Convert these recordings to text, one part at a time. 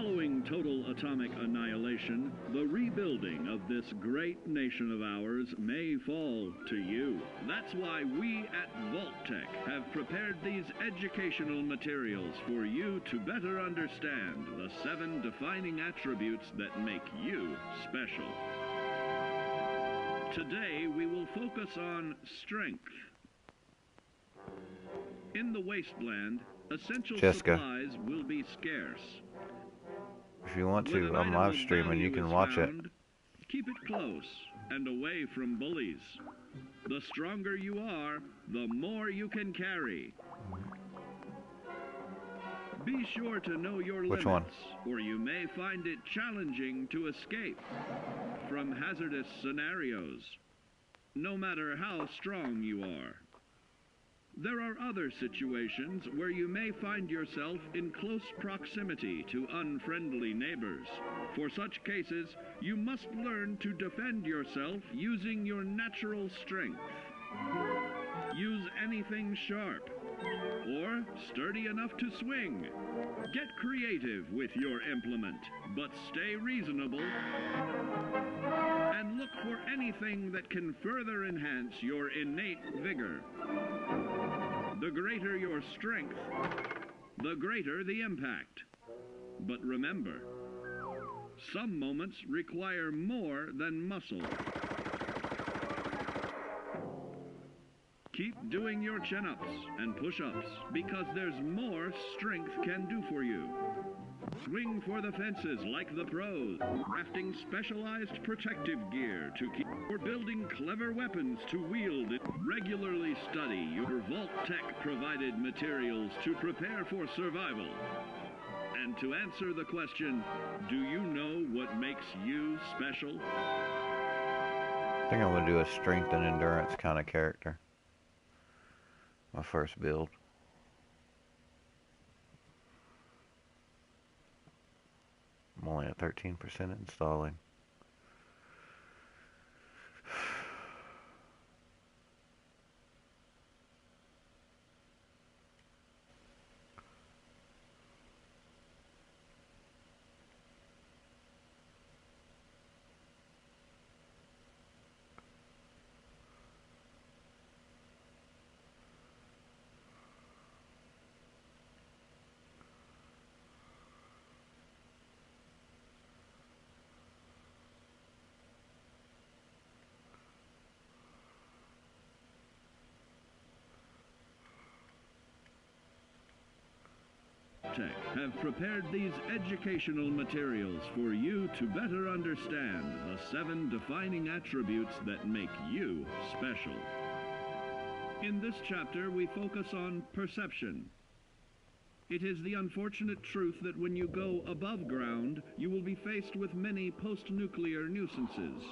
Following total atomic annihilation, the rebuilding of this great nation of ours may fall to you. That's why we at Vault-Tec have prepared these educational materials for you to better understand the 7 defining attributes that make you special. Today, we will focus on strength. In the wasteland, essential supplies will be scarce. If you want to, I'm live streaming, you can watch it. Keep it close and away from bullies. The stronger you are, the more you can carry. Be sure to know your limits, or you may find it challenging to escape from hazardous scenarios, no matter how strong you are. There are other situations where you may find yourself in close proximity to unfriendly neighbors. For such cases, you must learn to defend yourself using your natural strength. Use anything sharp or sturdy enough to swing. Get creative with your implement, but stay reasonable. And look for anything that can further enhance your innate vigor. The greater your strength, the greater the impact. But remember, some moments require more than muscle. Keep doing your chin-ups and push-ups because there's more strength can do for you. Swing for the fences like the pros, crafting specialized protective gear to keep, or building clever weapons to wield. Regularly study your Vault-Tec provided materials to prepare for survival. And to answer the question, do you know what makes you special? I think I'm going to do a strength and endurance kind of character. My first build. I'm only at 13% installing. Have prepared these educational materials for you to better understand the 7 defining attributes that make you special. In this chapter, we focus on perception. It is the unfortunate truth that when you go above ground, you will be faced with many post-nuclear nuisances.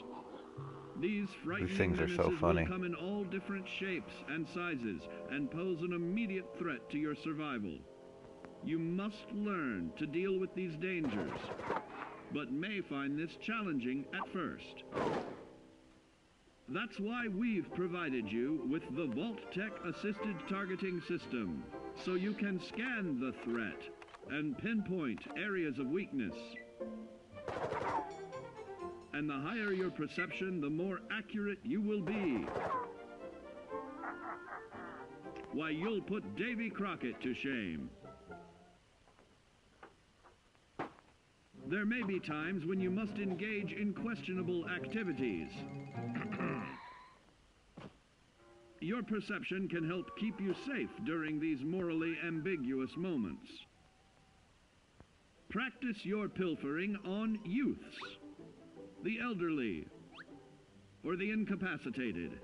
These frightening menaces will come in all different shapes and sizes and pose an immediate threat to your survival. You must learn to deal with these dangers, but may find this challenging at first. That's why we've provided you with the Vault-Tec Assisted Targeting System, so you can scan the threat and pinpoint areas of weakness. And the higher your perception, the more accurate you will be. Why, you'll put Davy Crockett to shame. There may be times when you must engage in questionable activities. Your perception can help keep you safe during these morally ambiguous moments. Practice your pilfering on youths, the elderly, or the incapacitated.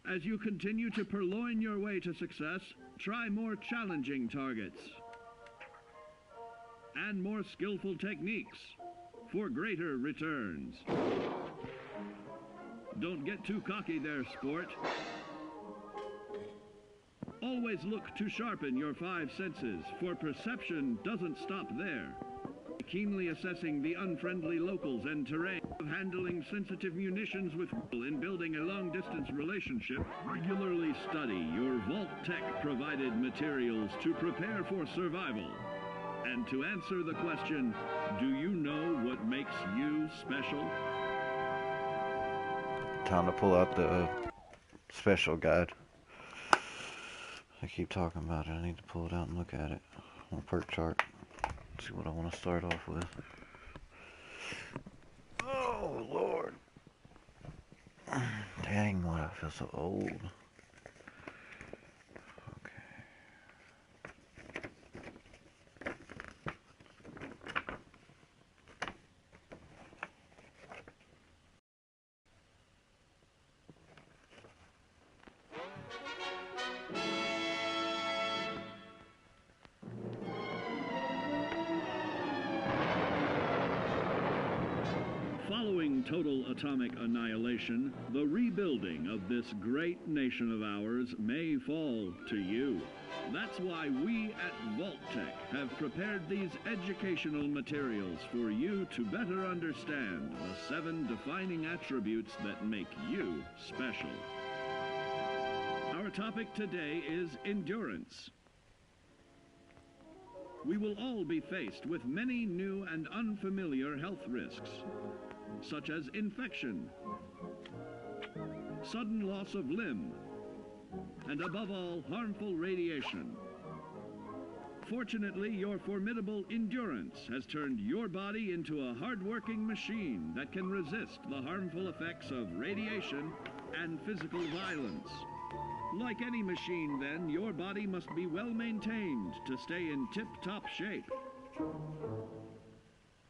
As you continue to purloin your way to success, try more challenging targets and more skillful techniques for greater returns. Don't get too cocky there, sport. Always look to sharpen your 5 senses, for perception doesn't stop there. Keenly assessing the unfriendly locals and terrain, of handling sensitive munitions with in building a long-distance relationship. Regularly study your Vault-Tec provided materials to prepare for survival. And to answer the question, do you know what makes you special? Time to pull out the special guide. I keep talking about it. I need to pull it out and look at it on a perk chart. See what I want to start off with. Oh, Lord. Dang, why I feel so old. Following total atomic annihilation, the rebuilding of this great nation of ours may fall to you. That's why we at Vault-Tec have prepared these educational materials for you to better understand the 7 defining attributes that make you special. Our topic today is endurance. We will all be faced with many new and unfamiliar health risks, such as infection, sudden loss of limb, and above all, harmful radiation. Fortunately, your formidable endurance has turned your body into a hard-working machine that can resist the harmful effects of radiation and physical violence. Like any machine, then, your body must be well maintained to stay in tip-top shape.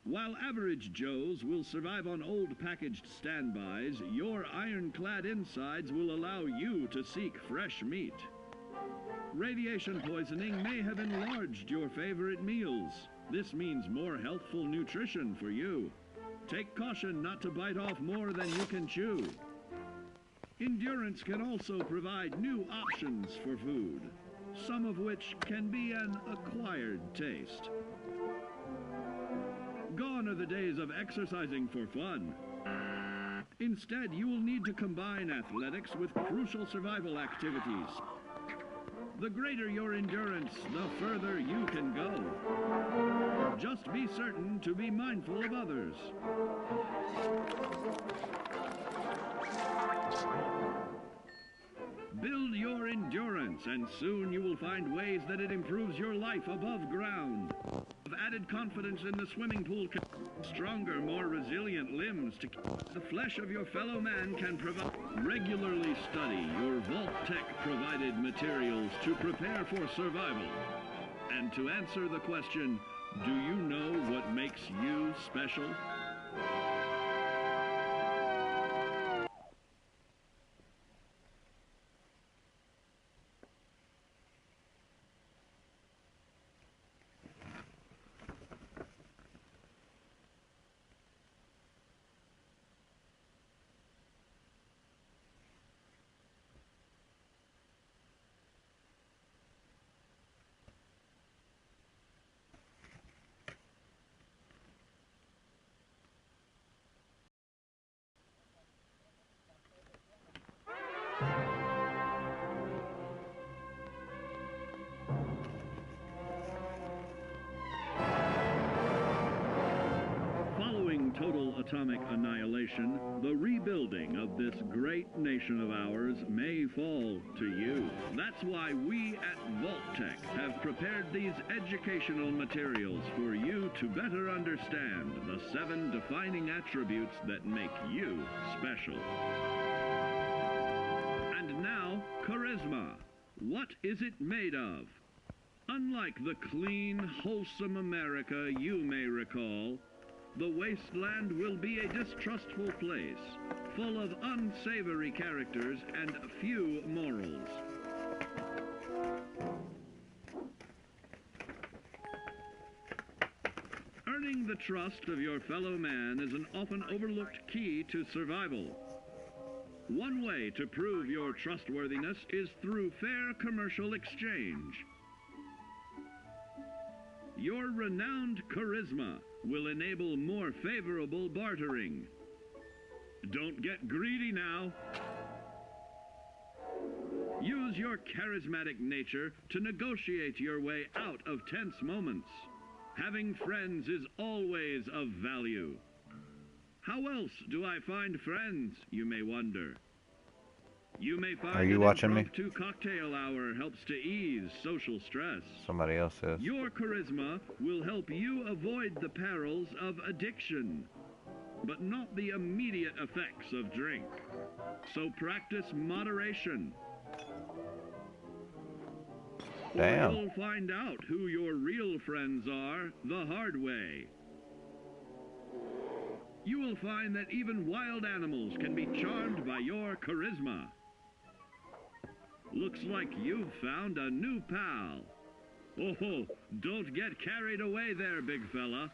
While average Joes will survive on old packaged standbys, your ironclad insides will allow you to seek fresh meat. Radiation poisoning may have enlarged your favorite meals. This means more healthful nutrition for you. Take caution not to bite off more than you can chew. Endurance can also provide new options for food, some of which can be an acquired taste. Gone are the days of exercising for fun. Instead, you will need to combine athletics with crucial survival activities. The greater your endurance, the further you can go. Just be certain to be mindful of others. Build your endurance, and soon you will find ways that it improves your life above ground. Of added confidence in the swimming pool, stronger, more resilient limbs to keep the flesh of your fellow man can provide. Regularly study your Vault-Tec provided materials to prepare for survival. And to answer the question, do you know what makes you special? Total atomic annihilation, the rebuilding of this great nation of ours may fall to you. That's why we at Vault-Tec have prepared these educational materials for you to better understand the 7 defining attributes that make you special. And now, charisma. What is it made of? Unlike the clean, wholesome America you may recall, the wasteland will be a distrustful place, full of unsavory characters and few morals. Earning the trust of your fellow man is an often overlooked key to survival. One way to prove your trustworthiness is through fair commercial exchange. Your renowned charisma will enable more favorable bartering. Don't get greedy now. Use your charismatic nature to negotiate your way out of tense moments. Having friends is always of value. How else do I find friends, you may wonder? You may find Are you watching me? impromptu cocktail hour helps to ease social stress. Somebody else is. Your charisma will help you avoid the perils of addiction, but not the immediate effects of drink. So practice moderation. Damn. Or you'll find out who your real friends are the hard way. You will find that even wild animals can be charmed by your charisma. Looks like you've found a new pal. Oh, don't get carried away there, big fella.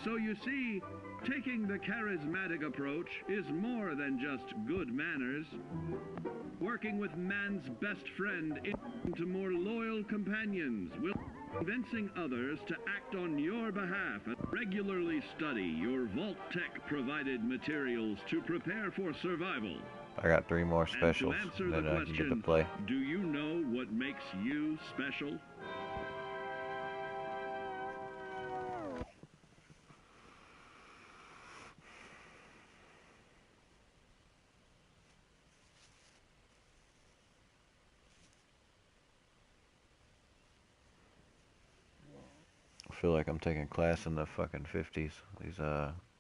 So you see, taking the charismatic approach is more than just good manners. Working with man's best friend into more loyal companions will convincing others to act on your behalf and regularly study your Vault-Tec provided materials to prepare for survival. I got 3 more specials that I can get to play. Do you know what makes you special? I feel like I'm taking class in the fucking 50s. These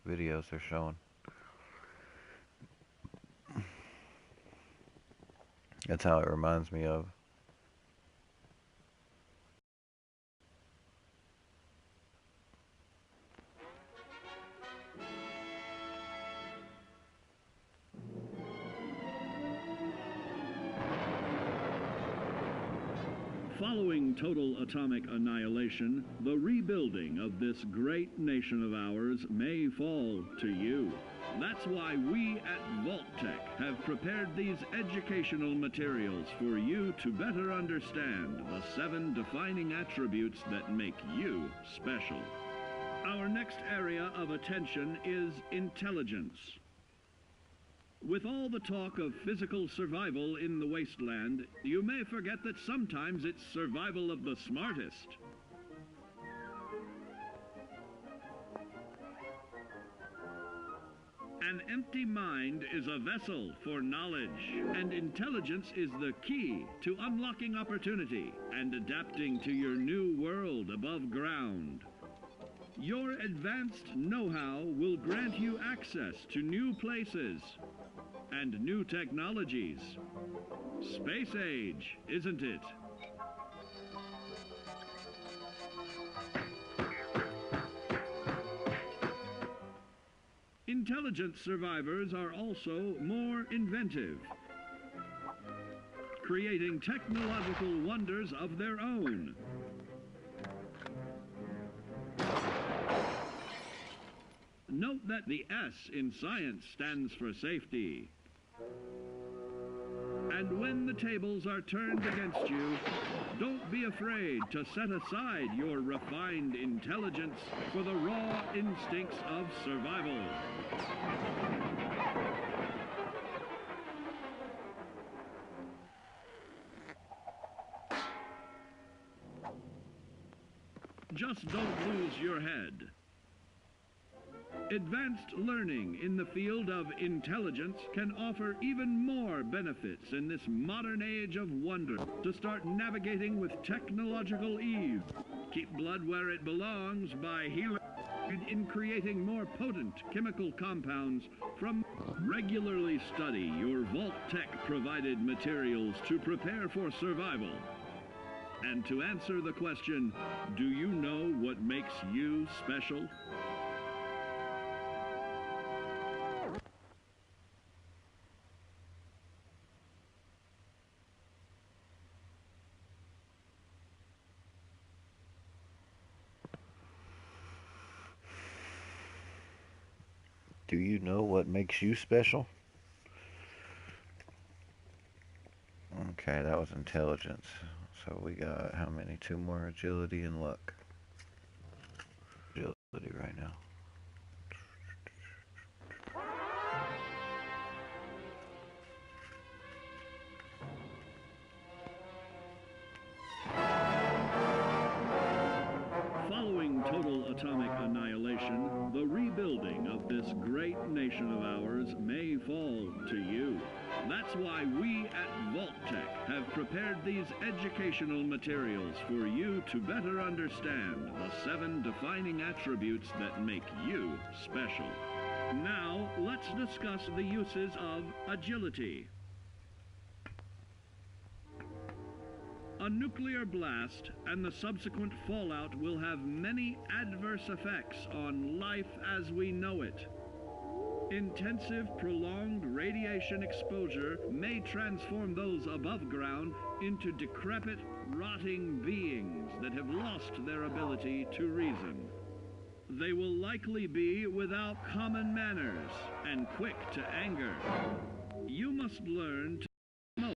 videos they're showing. That's how it reminds me of. Following total atomic annihilation, the rebuilding of this great nation of ours may fall to you. That's why we at Vault-Tec have prepared these educational materials for you to better understand the 7 defining attributes that make you special. Our next area of attention is intelligence. With all the talk of physical survival in the wasteland, you may forget that sometimes it's survival of the smartest. An empty mind is a vessel for knowledge, and intelligence is the key to unlocking opportunity and adapting to your new world above ground. Your advanced know-how will grant you access to new places and new technologies. Space age, isn't it? Intelligent survivors are also more inventive, creating technological wonders of their own. Note that the S in science stands for safety. And when the tables are turned against you, don't be afraid to set aside your refined intelligence for the raw instincts of survival. Just don't lose your head. Advanced learning in the field of intelligence can offer even more benefits in this modern age of wonder. To start navigating with technological ease, keep blood where it belongs by healing in creating more potent chemical compounds from. Regularly study your Vault-Tec provided materials to prepare for survival. And to answer the question, do you know what makes you special? Do you know what makes you special? Okay, that was intelligence. So we got how many? 2 more, agility and luck. Agility right now. total atomic annihilation, the rebuilding of this great nation of ours may fall to you. That's why we at Vault-Tec have prepared these educational materials for you to better understand the 7 defining attributes that make you special. Now, let's discuss the uses of agility. A nuclear blast and the subsequent fallout will have many adverse effects on life as we know it. Intensive, prolonged radiation exposure may transform those above ground into decrepit, rotting beings that have lost their ability to reason. They will likely be without common manners and quick to anger. You must learn to